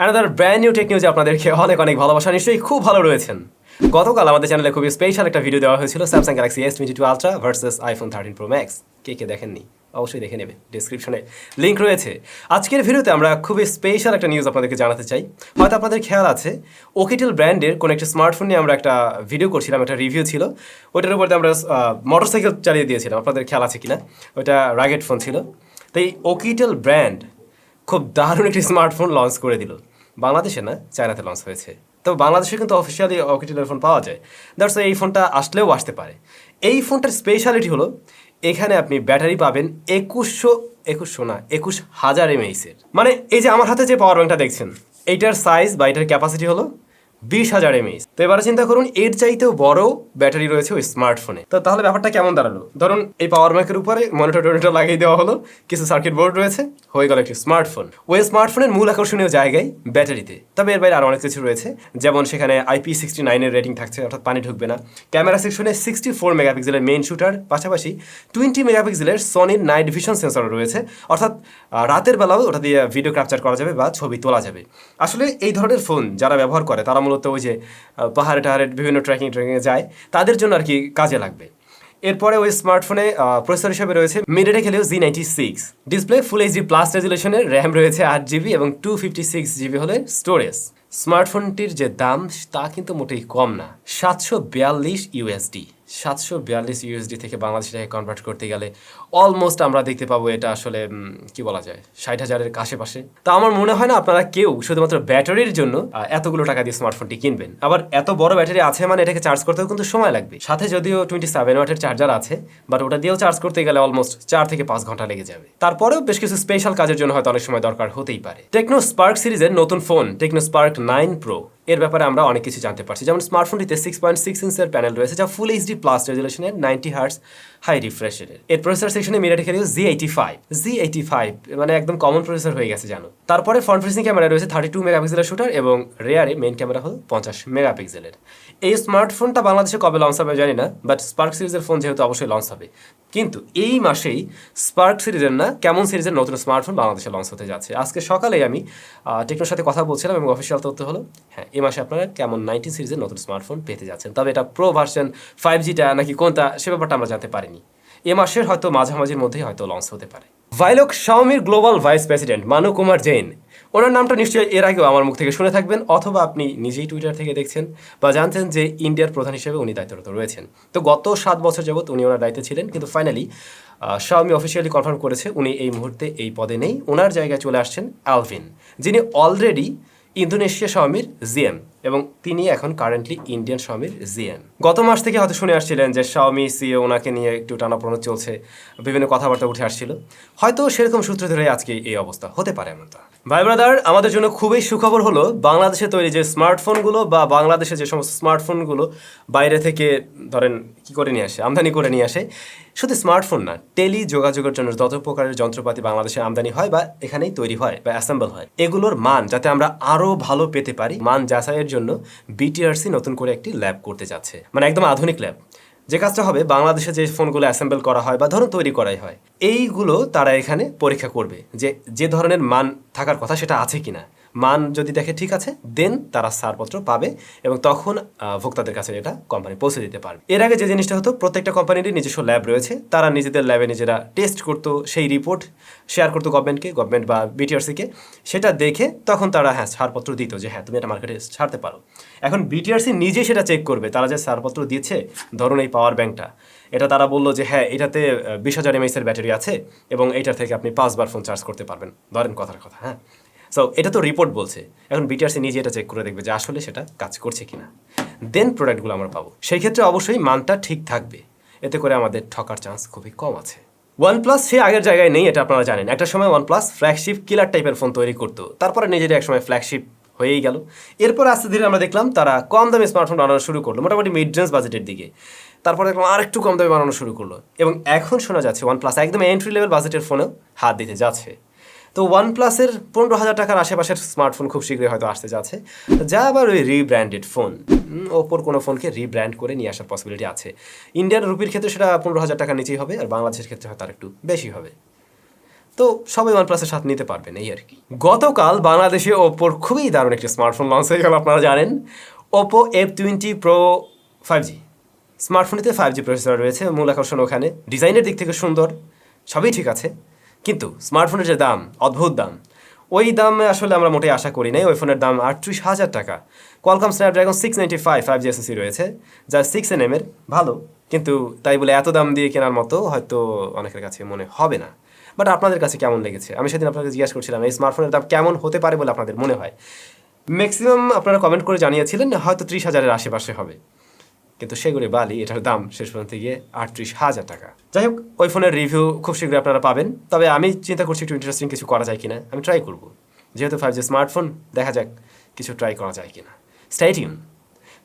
Another brand new take নিউজে আপনাদেরকে অনেক অনেক ভালোবাসা, নিশ্চয়ই খুব ভালো রয়েছেন। গতকাল আমাদের চ্যানেলে খুবই স্পেশাল একটা ভিডিও দেওয়া হয়েছিল Samsung Galaxy S22 ultra versus iPhone 13 pro max. কে দেখেননি অবশ্যই দেখে নেবে, ডিসক্রিপশনে লিঙ্ক রয়েছে। আজকের ভিডিওতে আমরা খুবই স্পেশাল একটা নিউজ আপনাদেরকে জানাতে চাই। হয়তো আপনাদের খেয়াল আছে ওকিটেল ব্র্যান্ডের কোনো একটা স্মার্টফোন নিয়ে আমরা একটা ভিডিও করছিলাম, একটা রিভিউ ছিল। ওইটার উপরে আমরা মোটরসাইকেল চালিয়ে দিয়েছিলাম, আপনাদের খেয়াল আছে কিনা। ওইটা রাগেড ফোন ছিল। তো এই ওকিটেল ব্র্যান্ড খুব দারুণ একটি স্মার্টফোন লঞ্চ করে দিল। বাংলাদেশে না, চায়নাতে লঞ্চ হয়েছে। তো বাংলাদেশে কিন্তু অফিসিয়ালি ওকিটেলের ফোন পাওয়া যায়। দ্যাটস এই ফোনটা আসলেও আসতে পারে। এই ফোনটার স্পেশালিটি হলো এখানে আপনি ব্যাটারি পাবেন 21,000 mAh-এর। মানে এই যে আমার হাতে যে পাওয়ার ব্যাংকটা দেখছেন, এইটার সাইজ বা এটার ক্যাপাসিটি হলো 20,000 mAh। তো এবারে চিন্তা করুন এর চাইতেও বড় ব্যাটারি রয়েছে ওই স্মার্টফোনে। তো তাহলে ব্যাপারটা কেমন দাঁড়ালো? ধরুন এই পাওয়ার ব্যাংকের উপরে মনিটর লাগিয়ে দেওয়া হলো, কিছু সার্কিট বোর্ড রয়েছে, হয়ে গেল একটি স্মার্টফোন। ওই স্মার্টফোনের মূল আকর্ষণীয় জায়গায় ব্যাটারিতে। তবে এর বাইরে আরও অনেক কিছু রয়েছে, যেমন সেখানে IP69-এর রেটিং থাকছে, অর্থাৎ পানি ঢুকবে না। ক্যামেরা সেকশনে 64 মেগাপিক্সেলের মেইন শুটার, পাশাপাশি 20 মেগাপিক্সেলের সনির নাইট ভিশন সেন্সর রয়েছে, অর্থাৎ রাতের বেলাও ওটা দিয়ে ভিডিও ক্যাপচার করা যাবে বা ছবি তোলা যাবে। আসলে এই ধরনের ফোন যারা ব্যবহার করে তারা মূলত ওই যে পাহাড়ে টাহাড়ে বিভিন্ন ট্রেকিংয়ে যায়, তাদের জন্য আর কি কাজে লাগবে। এরপরে ওই স্মার্টফোনে প্রসেসর হিসেবে রয়েছে MediaTek Helio Z96। Display full HD plus রেজুলেশনের, র্যাম রয়েছে 8GB এবং 256GB হলে স্টোরেজ। স্মার্টফোনটির যে দাম তা কিন্তু মোটেই কম না, 742 USD। 742 USD থেকে বাংলাদেশে কনভার্ট করতে গেলে অলমোস্ট আমরা দেখতে পাবো এটা আসলে কি বলা যায় 60,000-এর আশেপাশে। তো আমার মনে হয় না আপনারা কেউ শুধুমাত্র ব্যাটারির জন্য এতগুলো টাকা দিয়ে স্মার্টফোনটি কিনবেন। আবার এত বড় ব্যাটারি আছে মানে এটাকে চার্জ করতেও কিন্তু সময় লাগবে। সাথে যদিও 27 ওয়াটের চার্জার আছে, বাট ওটা দিয়েও চার্জ করতে গেলে অলমোস্ট 4 থেকে 5 ঘন্টা লেগে যাবে। তারপরেও বেশ কিছু স্পেশাল কাজের জন্য হয়তো অনেক সময় দরকার হতেই পারে। টেকনো স্পার্ক সিরিজের নতুন ফোন টেকনো স্পার্ক 9 প্রো এর ব্যাপারে আমরা অনেক কিছু জানতে পারছি। যেমন স্মার্টফোনটিতে 6.6 ইঞ্চের প্যানেল রয়েছে, যা ফুল HD প্লাস রেজুলেশনের 90 হার্টজ হাই রিফ্রেশ রেটের। এর প্রসেসর সেকশনে মিডিয়াটেক হেলিও Z85 মানে একদম কমন প্রসেসর হয়ে গেছে জানো। তারপরে ফ্রন্ট ফেসিং ক্যামেরা রয়েছে 32 মেগাপিক্সেলের শুটার এবং রেয়ারে মেইন ক্যামেরা হলো 50 মেগাপিক্সেলের। এই স্মার্টফোনটা বাংলাদেশে কবে লঞ্চ হবে জানি না, বাট স্পার্ক সিরিজের ফোন যেহেতু অবশ্যই লঞ্চ হবে। কিন্তু এই মাসেই স্পার্ক সিরিজের না, কেমন সিরিজের নতুন স্মার্টফোন বাংলাদেশে লঞ্চ হতে যাচ্ছে। আজকে সকালেই আমি টেকনোর সাথে কথা বলছিলাম এবং অফিসিয়াল তথ্য হলো হ্যাঁ, এই মাসে আপনারা কেমন 19 সিরিজের নতুন স্মার্টফোন পেতে যাচ্ছেন। তবে এটা প্রো ভার্সন 5Gটা নাকি কোনটা সে ব্যাপারটা আমরা জানতে পারিনি। এ মাসের হয়তো মাঝামাঝির মধ্যেই হয়তো লঞ্চ হতে পারে। ভাইলক শাওমির গ্লোবাল ভাইস প্রেসিডেন্ট মানু কুমার জৈন, ওনার নামটা নিশ্চয়ই এর আগেও আমার মুখ থেকে শুনে থাকবেন, অথবা আপনি নিজেই টুইটার থেকে দেখছেন বা জানতেন যে ইন্ডিয়ার প্রধান হিসেবে উনি দায়িত্বরত রয়েছেন। তো গত 7 বছর যাবৎ উনি ওনার দায়িত্বে ছিলেন, কিন্তু ফাইনালি শাওমি অফিসিয়ালি কনফার্ম করেছে উনি এই মুহূর্তে এই পদে নেই। ওনার জায়গায় চলে আসছেন অ্যালভিন, যিনি অলরেডি ইন্দোনেশিয়া শাওমির জিএম এবং তিনি এখন কারেন্টলি ইন্ডিয়ান শাওমির জিএম। গত মাস থেকে হয়তো শুনে আসছিলেন যে শাওমি সিইও ওনাকে নিয়ে একটু টানাপোড়েন চলছে, বিভিন্ন কথাবার্তা উঠে আসছিল। হয়তো সেরকম সূত্র ধরে আজকে এই অবস্থা হতে পারে এমনটা। ভাই ব্রাদার, আমাদের জন্য খুবই সুখবর হলো বাংলাদেশে তৈরি যে স্মার্টফোনগুলো বা বাংলাদেশে যে সমস্ত স্মার্টফোনগুলো বাইরে থেকে ধরেন কি করে নিয়ে আসে, আমদানি করে নিয়ে আসে, শুধু স্মার্টফোন না, টেলি যোগাযোগের জন্য যত প্রকারের যন্ত্রপাতি বাংলাদেশে আমদানি হয় বা এখানেই তৈরি হয় বা অ্যাসেম্বল হয়, এগুলোর মান যাতে আমরা আরও ভালো পেতে পারি, মান যাচাইয়ের জন্য BTRC নতুন করে একটি ল্যাব করতে যাচ্ছে। মানে একদম আধুনিক ল্যাব। যে কাজটা হবে বাংলাদেশে যে ফোনগুলো অ্যাসেম্বল করা হয় বা ধরুন তৈরি করাই হয়, এইগুলো তারা এখানে পরীক্ষা করবে যে যে ধরনের মান থাকার কথা সেটা আছে কিনা। মান যদি দেখে ঠিক আছে, দেন তারা ছাড়পত্র পাবে এবং তখন ভোক্তাদের কাছে এটা কোম্পানি পৌঁছে দিতে পারবে। এর আগে যে জিনিসটা হতো, প্রত্যেকটা কোম্পানিরই নিজস্ব ল্যাব রয়েছে, তারা নিজেদের ল্যাবে নিজেরা টেস্ট করতো, সেই রিপোর্ট শেয়ার করতো গভর্নমেন্ট বা BTRC-কে। সেটা দেখে তখন তারা হ্যাঁ ছাড়পত্র দিত যে হ্যাঁ তুমি এটা মার্কেটে ছাড়তে পারো। এখন BTRC নিজে সেটা চেক করবে, তারা যে ছাড়পত্র দিচ্ছে, ধরুন এই পাওয়ার ব্যাংকটা, এটা তারা বললো যে হ্যাঁ এটাতে 20,000 mAh-এর ব্যাটারি আছে এবং এইটার থেকে আপনি 5 বার ফোন চার্জ করতে পারবেন, ধরেন কথার কথা। হ্যাঁ, সো এটা তো রিপোর্ট বলছে। এখন BTRC নিজে এটা চেক করে দেখবে যে আসলে সেটা কাজ করছে কিনা, দেন প্রোডাক্টগুলো আমরা পাবো। সেই ক্ষেত্রে অবশ্যই মানটা ঠিক থাকবে, এতে করে আমাদের ঠকার চান্স খুবই কম আছে। OnePlus সে আগের জায়গায় নেই, এটা আপনারা জানেন। একটা সময় OnePlus ফ্ল্যাগশিপ কিলার টাইপের ফোন তৈরি করতো, তারপরে নিজেরা একসময় ফ্ল্যাগশিপ হয়েই গেল। এরপর আস্তে ধীরে আমরা দেখলাম তারা কম দামে স্মার্টফোন বানানো শুরু করলো, মোটামুটি মিড রেঞ্জ বাজেটের দিকে। তারপরে দেখলাম আর একটু কম দামে বানানো শুরু করলো এবং এখন শোনা যাচ্ছে OnePlus একদম এন্ট্রি লেভেল বাজেটের ফোনেও হাত দিতে যাচ্ছে। তো OnePlus-এর 15,000 টাকার আশেপাশের স্মার্টফোন খুব শীঘ্রই হয়তো আসতে যাচ্ছে, যা আবার ওই রিব্র্যান্ডেড ফোন। ওপোর কোনো ফোনকে রিব্র্যান্ড করে নিয়ে আসার পসিবিলিটি আছে। ইন্ডিয়ান রুপির ক্ষেত্রে সেটা 15,000 টাকার নিচেই হবে, আর বাংলাদেশের ক্ষেত্রে হয়তো আর একটু বেশি হবে। তো সবাই OnePlus-এর সাথে নিতে পারবেন এই আর কি। গতকাল বাংলাদেশে ওপোর খুবই দারুণ একটি স্মার্টফোন লঞ্চ হয়ে গেল, আপনারা জানেন। Oppo F20 Pro 5G স্মার্টফোনেতে 5G processor রয়েছে, মূল আকর্ষণ ওখানে। ডিজাইনের দিক থেকে সুন্দর, সবই ঠিক আছে, কিন্তু স্মার্টফোনের যে দাম, অদ্ভুত দাম, ওই দামে আসলে আমরা মোটেই আশা করি নাই। ওই ফোনের দাম 38,000 টাকা। কোয়ালকম স্ন্যাপড্রাগন 695 5G SoC রয়েছে, যা 6nm এর, ভালো, কিন্তু তাই বলে এত দাম দিয়ে কেনার মতো হয়তো অনেকের কাছে মনে হবে না। বাট আপনাদের কাছে কেমন লেগেছে? আমি সেদিন আপনাকে জিজ্ঞাসা করছিলাম এই স্মার্টফোনের দাম কেমন হতে পারে বলে আপনাদের মনে হয়। ম্যাক্সিমাম আপনারা কমেন্ট করে জানিয়েছিলেন হয়তো 30,000-এর আশেপাশে হবে, কিন্তু সেগুলি বালি, এটার দাম শেষ পর্যন্ত গিয়ে 38,000 টাকা। যাই হোক, ওই ফোনের রিভিউ খুব শীঘ্রই আপনারা পাবেন। তবে আমি চিন্তা করছি একটু ইন্টারেস্টিং কিছু করা যায় কিনা, আমি ট্রাই করব। যেহেতু 5G স্মার্টফোন, দেখা যাক কিছু ট্রাই করা যায় কিনা। Stay tune.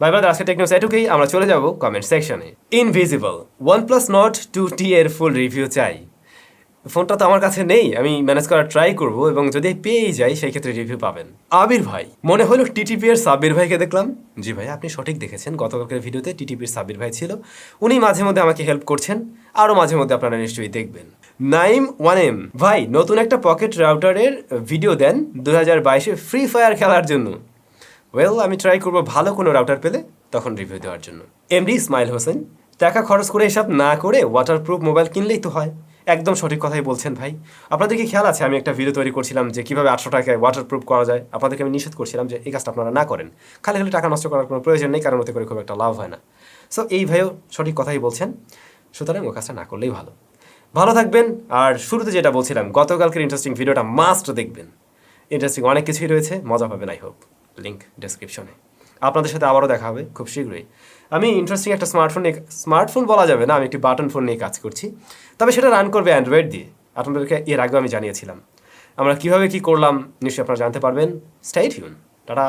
বাই বাই, আজকে টেকনোস এটুকুই। আমরা চলে যাব কমেন্ট সেকশনে। ইনভিজিবল OnePlus Nord 2T এর ফুল রিভিউ চাই। ফোনটা তো আমার কাছে নেই, আমি ম্যানেজ করার ট্রাই করব, এবং যদি পেয়েই যাই সেই ক্ষেত্রে রিভিউ পাবেন। আবির ভাই, মনে হলো টিটিপি এর সাব্বির ভাইকে দেখলাম। জি ভাই, আপনি সঠিক দেখেছেন, গতকালকের ভিডিওতে টিটিপির সাব্বির ভাই ছিল। উনি মাঝে মধ্যে আমাকে হেল্প করছেন, আরও মাঝে মধ্যে আপনারা নিশ্চয়ই দেখবেন। নাইম 1M ভাই, নতুন একটা পকেট রাউটারের ভিডিও দেন 2022-এ ফ্রি ফায়ার খেলার জন্য। ওয়েল, আমি ট্রাই করবো ভালো কোনো রাউটার পেলে তখন রিভিউ দেওয়ার জন্য। এমডি ইসমাইল হোসেন, টাকা খরচ করে এসব না করে ওয়াটারপ্রুফ মোবাইল কিনলেই তো হয়। একদম সঠিক কথাই বলছেন ভাই। আপনাদের কি খেয়াল আছে, আমি একটা ভিডিও তৈরি করছিলাম যে কীভাবে 800 টাকায় ওয়াটারপ্রুফ করা যায়। আপনাদেরকে আমি নিষেধ করছিলাম যে এই কাজটা আপনারা না করেন, খালি খালি টাকা নষ্ট করার কোনো প্রয়োজন নেই, কারণ ওতে করে খুব একটা লাভ হয় না। সো এই ভাইও সঠিক কথাই বলছেন, সুতরাং ও কাজটা না করলেই ভালো। ভালো থাকবেন। আর শুরুতে যেটা বলছিলাম, গতকালকের ইন্টারেস্টিং ভিডিওটা মাস্ট দেখবেন। ইন্টারেস্টিং অনেক কিছুই রয়েছে, মজা পাবেন আই হোপ। লিঙ্ক ডেসক্রিপশনে। আপনাদের সাথে আবারও দেখা হবে খুব শীঘ্রই। আমি ইন্টারেস্টিং একটা স্মার্টফোন বলা যাবে না, আমি একটি বাটন ফোন নিয়ে কাজ করছি, তবে সেটা রান করবে অ্যান্ড্রয়েড দিয়ে। আপনাদেরকে এর আগেও আমি জানিয়েছিলাম। আমরা কীভাবে কী করলাম নিশ্চয়ই আপনারা জানতে পারবেন। Stay tune. টাটা।